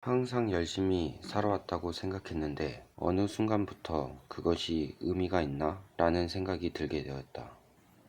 항상 열심히 살아왔다고 생각했는데 어느 순간부터 그것이 의미가 있나? 라는 생각이 들게 되었다.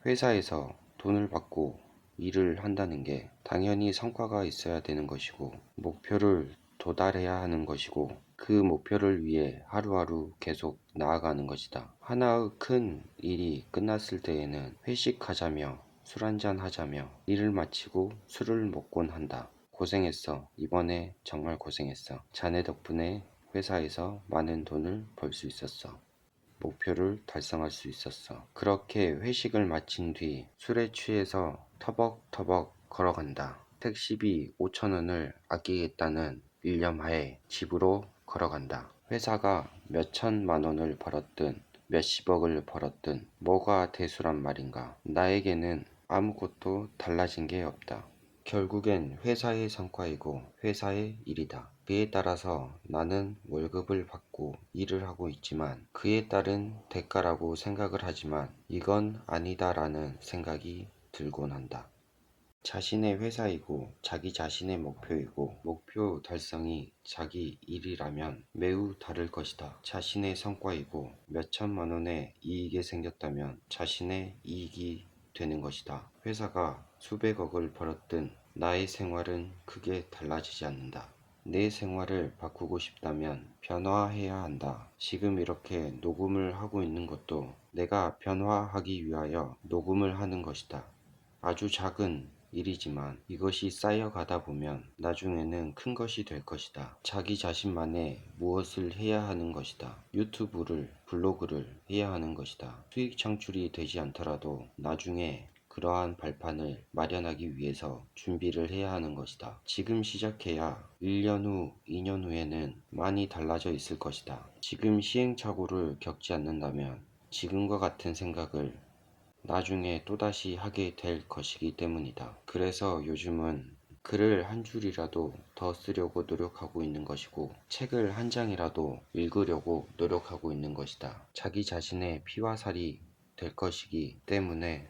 회사에서 돈을 받고 일을 한다는 게 당연히 성과가 있어야 되는 것이고 목표를 도달해야 하는 것이고 그 목표를 위해 하루하루 계속 나아가는 것이다. 하나의 큰 일이 끝났을 때에는 회식하자며 술 한잔 하자며 일을 마치고 술을 먹곤 한다. 고생했어. 이번에 정말 고생했어. 자네 덕분에 회사에서 많은 돈을 벌 수 있었어. 목표를 달성할 수 있었어. 그렇게 회식을 마친 뒤 술에 취해서 터벅터벅 걸어간다. 택시비 5,000원을 아끼겠다는 일념하에 집으로 걸어간다. 회사가 몇천만 원을 벌었든 몇십억을 벌었든 뭐가 대수란 말인가. 나에게는 아무것도 달라진 게 없다. 결국엔 회사의 성과이고 회사의 일이다. 그에 따라서 나는 월급을 받고 일을 하고 있지만 그에 따른 대가라고 생각을 하지만 이건 아니다라는 생각이 들곤 한다. 자신의 회사이고 자기 자신의 목표이고 목표 달성이 자기 일이라면 매우 다를 것이다. 자신의 성과이고 몇천만 원의 이익이 생겼다면 자신의 이익이 되는 것이다. 회사가 수백억을 벌었든 나의 생활은 크게 달라지지 않는다. 내 생활을 바꾸고 싶다면 변화해야 한다. 지금 이렇게 녹음을 하고 있는 것도 내가 변화하기 위하여 녹음을 하는 것이다. 아주 작은 일이지만 이것이 쌓여가다 보면 나중에는 큰 것이 될 것이다. 자기 자신만의 무엇을 해야 하는 것이다. 유튜브를, 블로그를 해야 하는 것이다. 수익 창출이 되지 않더라도 나중에 그러한 발판을 마련하기 위해서 준비를 해야 하는 것이다. 지금 시작해야 1년 후, 2년 후에는 많이 달라져 있을 것이다. 지금 시행착오를 겪지 않는다면 지금과 같은 생각을 나중에 또다시 하게 될 것이기 때문이다. 그래서 요즘은 글을 한 줄이라도 더 쓰려고 노력하고 있는 것이고 책을 한 장이라도 읽으려고 노력하고 있는 것이다. 자기 자신의 피와 살이 될 것이기 때문에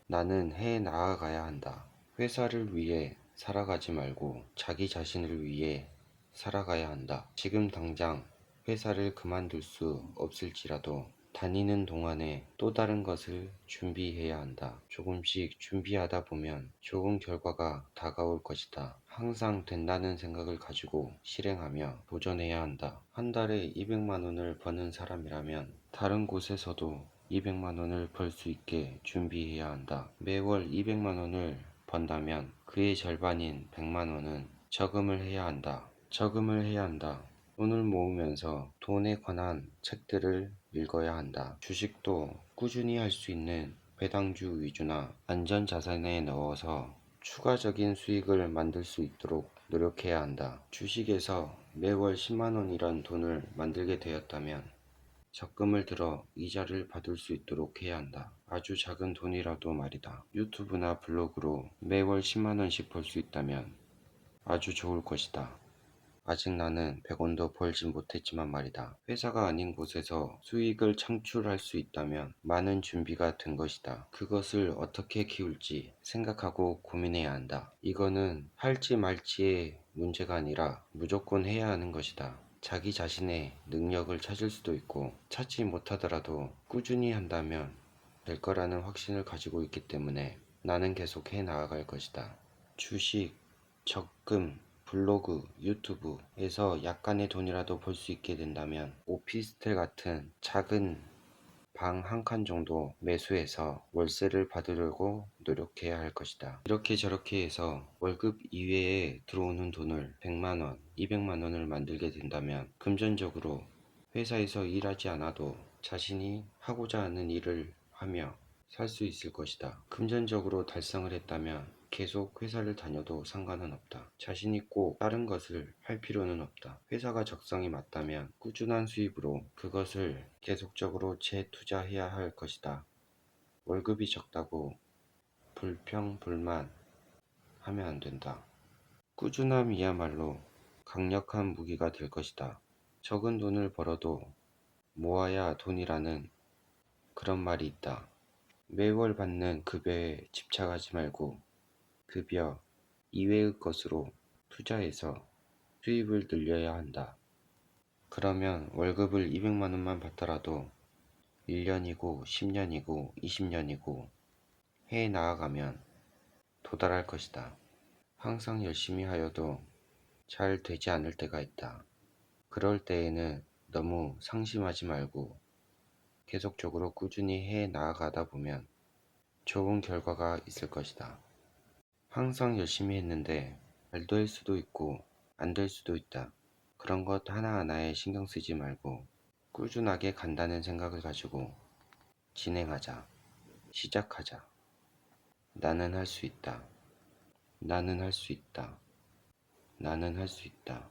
나는 해 나아가야 한다. 회사를 위해 살아가지 말고 자기 자신을 위해 살아가야 한다. 지금 당장 회사를 그만둘 수 없을지라도 다니는 동안에 또 다른 것을 준비해야 한다. 조금씩 준비하다 보면 좋은 결과가 다가올 것이다. 항상 된다는 생각을 가지고 실행하며 도전해야 한다. 한 달에 200만 원을 버는 사람이라면 다른 곳에서도 200만 원을 벌 수 있게 준비해야 한다. 매월 200만 원을 번다면 그의 절반인 100만 원은 저금을 해야 한다. 저금을 해야 한다. 돈을 모으면서 돈에 관한 책들을 읽어야 한다. 주식도 꾸준히 할 수 있는 배당주 위주나 안전자산에 넣어서 추가적인 수익을 만들 수 있도록 노력해야 한다. 주식에서 매월 10만 원이란 돈을 만들게 되었다면 적금을 들어 이자를 받을 수 있도록 해야 한다. 아주 작은 돈이라도 말이다. 유튜브나 블로그로 매월 10만 원씩 벌 수 있다면 아주 좋을 것이다. 아직 나는 100원도 벌지 못했지만 말이다. 회사가 아닌 곳에서 수익을 창출할 수 있다면 많은 준비가 된 것이다. 그것을 어떻게 키울지 생각하고 고민해야 한다. 이거는 할지 말지의 문제가 아니라 무조건 해야 하는 것이다. 자기 자신의 능력을 찾을 수도 있고 찾지 못하더라도 꾸준히 한다면 될 거라는 확신을 가지고 있기 때문에 나는 계속 해 나아갈 것이다. 주식, 적금, 블로그, 유튜브에서 약간의 돈이라도 벌 수 있게 된다면 오피스텔 같은 작은 방 한 칸 정도 매수해서 월세를 받으려고 노력해야 할 것이다. 이렇게 저렇게 해서 월급 이외에 들어오는 돈을 100만 원, 200만 원을 만들게 된다면 금전적으로 회사에서 일하지 않아도 자신이 하고자 하는 일을 하며 살 수 있을 것이다. 금전적으로 달성을 했다면 계속 회사를 다녀도 상관은 없다. 자신이 꼭 다른 것을 할 필요는 없다. 회사가 적성이 맞다면 꾸준한 수입으로 그것을 계속적으로 재투자해야 할 것이다. 월급이 적다고 불평불만 하면 안 된다. 꾸준함이야말로 강력한 무기가 될 것이다. 적은 돈을 벌어도 모아야 돈이라는 그런 말이 있다. 매월 받는 급여에 집착하지 말고 급여 이외의 것으로 투자해서 수입을 늘려야 한다. 그러면 월급을 200만 원만 받더라도 1년이고 10년이고 20년이고 해에 나아가면 도달할 것이다. 항상 열심히 하여도 잘 되지 않을 때가 있다. 그럴 때에는 너무 상심하지 말고 계속적으로 꾸준히 해 나아가다 보면 좋은 결과가 있을 것이다. 항상 열심히 했는데 잘 될 수도 있고 안 될 수도 있다. 그런 것 하나하나에 신경 쓰지 말고 꾸준하게 간다는 생각을 가지고 진행하자. 시작하자. 나는 할 수 있다. 나는 할 수 있다. 나는 할 수 있다.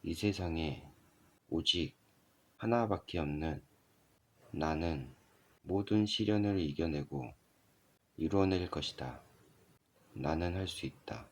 이 세상에 오직 하나밖에 없는 나는 모든 시련을 이겨내고 이루어낼 것이다. 나는 할 수 있다.